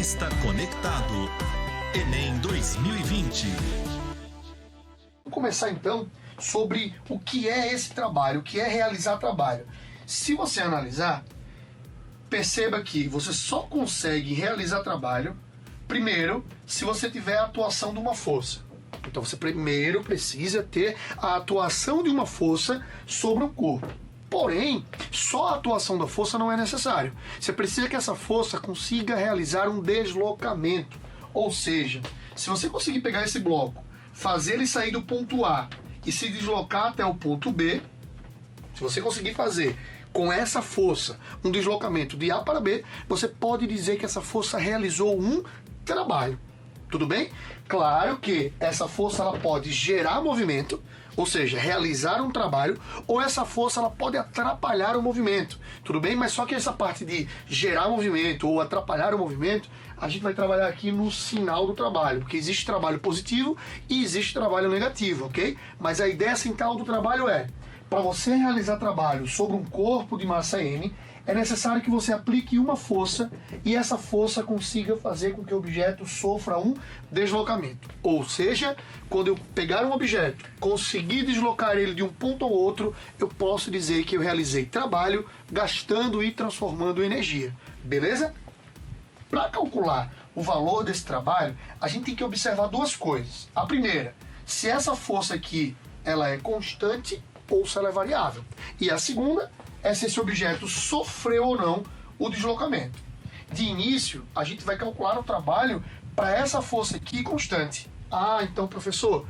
Cientista Conectado, Enem 2020. Vamos começar então sobre o que é esse trabalho, o que é realizar trabalho. Se você analisar, perceba que você só consegue realizar trabalho, primeiro, se você tiver a atuação de uma força. Então você primeiro precisa ter a atuação de uma força sobre um corpo. Porém, só a atuação da força não é necessário. Você precisa que essa força consiga realizar um deslocamento. Ou seja, se você conseguir pegar esse bloco, fazer ele sair do ponto A e se deslocar até o ponto B, se você conseguir fazer com essa força um deslocamento de A para B, você pode dizer que essa força realizou um trabalho. Tudo bem? Claro que essa força ela pode gerar movimento, ou seja, realizar um trabalho, ou essa força ela pode atrapalhar o movimento. Tudo bem? Mas só que essa parte de gerar movimento ou atrapalhar o movimento, a gente vai trabalhar aqui no sinal do trabalho, porque existe trabalho positivo e existe trabalho negativo, ok? Mas a ideia central do trabalho é, para você realizar trabalho sobre um corpo de massa M, é necessário que você aplique uma força e essa força consiga fazer com que o objeto sofra um deslocamento. Ou seja, quando eu pegar um objeto, conseguir deslocar ele de um ponto ao outro, eu posso dizer que eu realizei trabalho gastando e transformando energia. Beleza? Para calcular o valor desse trabalho, a gente tem que observar duas coisas. A primeira, se essa força aqui ela é constante ou se ela é variável. E a segunda é se esse objeto sofreu ou não o deslocamento. De início, a gente vai calcular o trabalho para essa força aqui constante. Ah, então professor,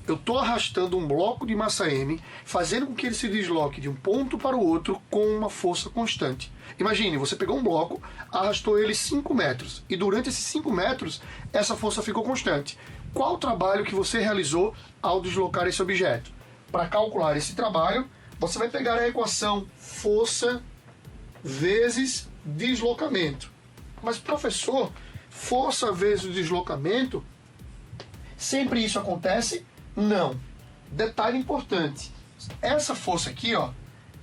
eu estou arrastando um bloco de massa M, fazendo com que ele se desloque de um ponto para o outro com uma força constante. Imagine, você pegou um bloco, arrastou ele 5 metros, e durante esses 5 metros, essa força ficou constante. Qual o trabalho que você realizou ao deslocar esse objeto? Para calcular esse trabalho, você vai pegar a equação força vezes deslocamento. Mas professor, força vezes deslocamento, sempre isso acontece? Não. Detalhe importante, essa força aqui, ó,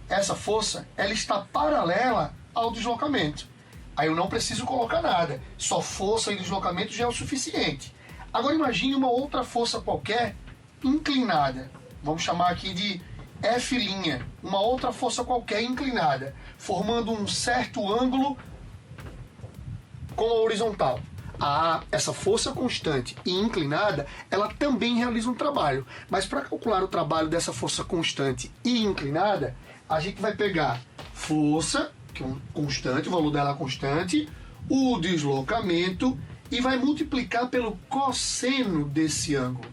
essa força, ela está paralela ao deslocamento. Aí eu não preciso colocar nada, só força e deslocamento já é o suficiente. Agora imagine uma outra força qualquer inclinada, vamos chamar aqui de F', uma outra força qualquer inclinada, formando um certo ângulo com a horizontal. Essa força constante e inclinada, ela também realiza um trabalho. Mas para calcular o trabalho dessa força constante e inclinada, a gente vai pegar força, que é um constante, o valor dela é constante, o deslocamento, e vai multiplicar pelo cosseno desse ângulo.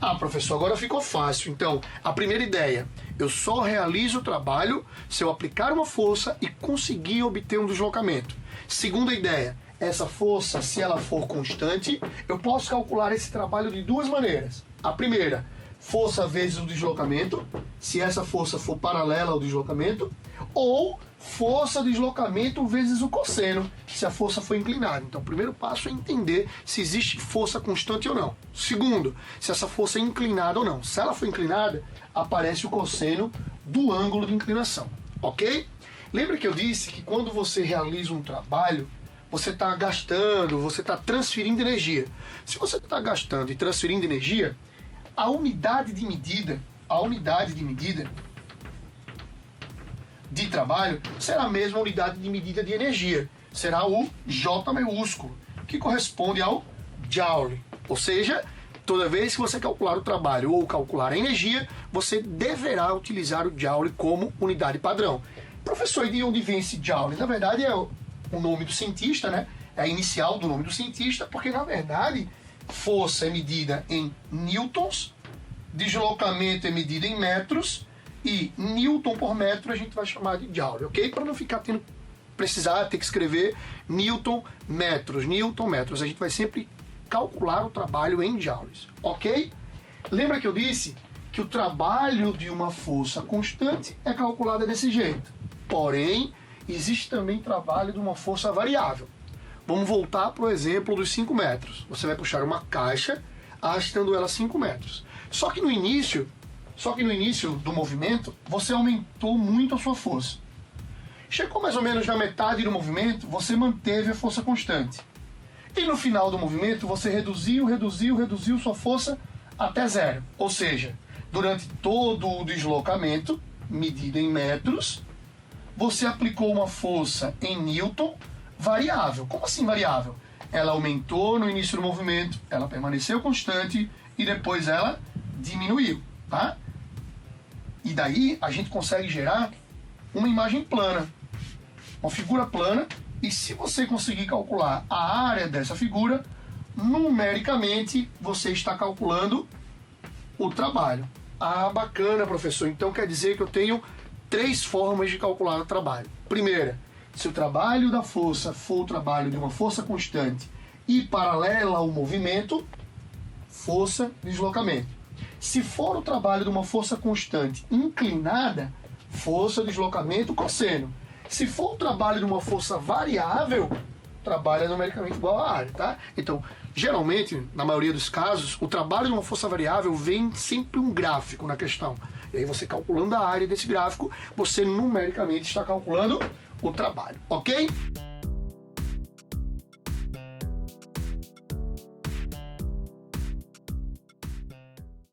Ah, professor, agora ficou fácil. Então, a primeira ideia, eu só realizo o trabalho se eu aplicar uma força e conseguir obter um deslocamento. Segunda ideia, essa força, se ela for constante, eu posso calcular esse trabalho de duas maneiras. A primeira, força vezes o deslocamento, se essa força for paralela ao deslocamento, ou força deslocamento vezes o cosseno, se a força for inclinada. Então, o primeiro passo é entender se existe força constante ou não. Segundo, se essa força é inclinada ou não. Se ela for inclinada, aparece o cosseno do ângulo de inclinação, ok? Lembra que eu disse que quando você realiza um trabalho, você está gastando, você está transferindo energia. Se você está gastando e transferindo energia, a unidade de medida de trabalho será a mesma unidade de medida de energia. Será o J maiúsculo, que corresponde ao Joule. Ou seja, toda vez que você calcular o trabalho ou calcular a energia, você deverá utilizar o Joule como unidade padrão. Professor, e de onde vem esse Joule? Na verdade é o nome do cientista, né? É a inicial do nome do cientista, porque na verdade força é medida em newtons, deslocamento é medido em metros, e newton por metro a gente vai chamar de joule, ok? Para não ficar precisar ter que escrever newton metros. A gente vai sempre calcular o trabalho em joules, ok? Lembra que eu disse que o trabalho de uma força constante é calculado desse jeito. Porém, existe também trabalho de uma força variável. Vamos voltar para o exemplo dos 5 metros. Você vai puxar uma caixa arrastando ela 5 metros. Só que no início do movimento, você aumentou muito a sua força. Chegou mais ou menos na metade do movimento, você manteve a força constante. E no final do movimento você reduziu sua força até zero. Ou seja, durante todo o deslocamento, medido em metros, você aplicou uma força em Newton variável. Como assim variável? Ela aumentou no início do movimento, ela permaneceu constante e depois ela diminuiu, tá? E daí a gente consegue gerar uma imagem plana, uma figura plana, e se você conseguir calcular a área dessa figura, numericamente você está calculando o trabalho. Ah, bacana, professor. Então quer dizer que eu tenho 3 formas de calcular o trabalho. Primeira, se o trabalho da força for o trabalho de uma força constante e paralela ao movimento, força, deslocamento. Se for o trabalho de uma força constante inclinada, força, deslocamento, cosseno. Se for o trabalho de uma força variável, trabalho é numericamente igual à área, tá? Então, geralmente, na maioria dos casos, o trabalho de uma força variável vem sempre um gráfico na questão. E aí você calculando a área desse gráfico, você numericamente está calculando o trabalho, ok?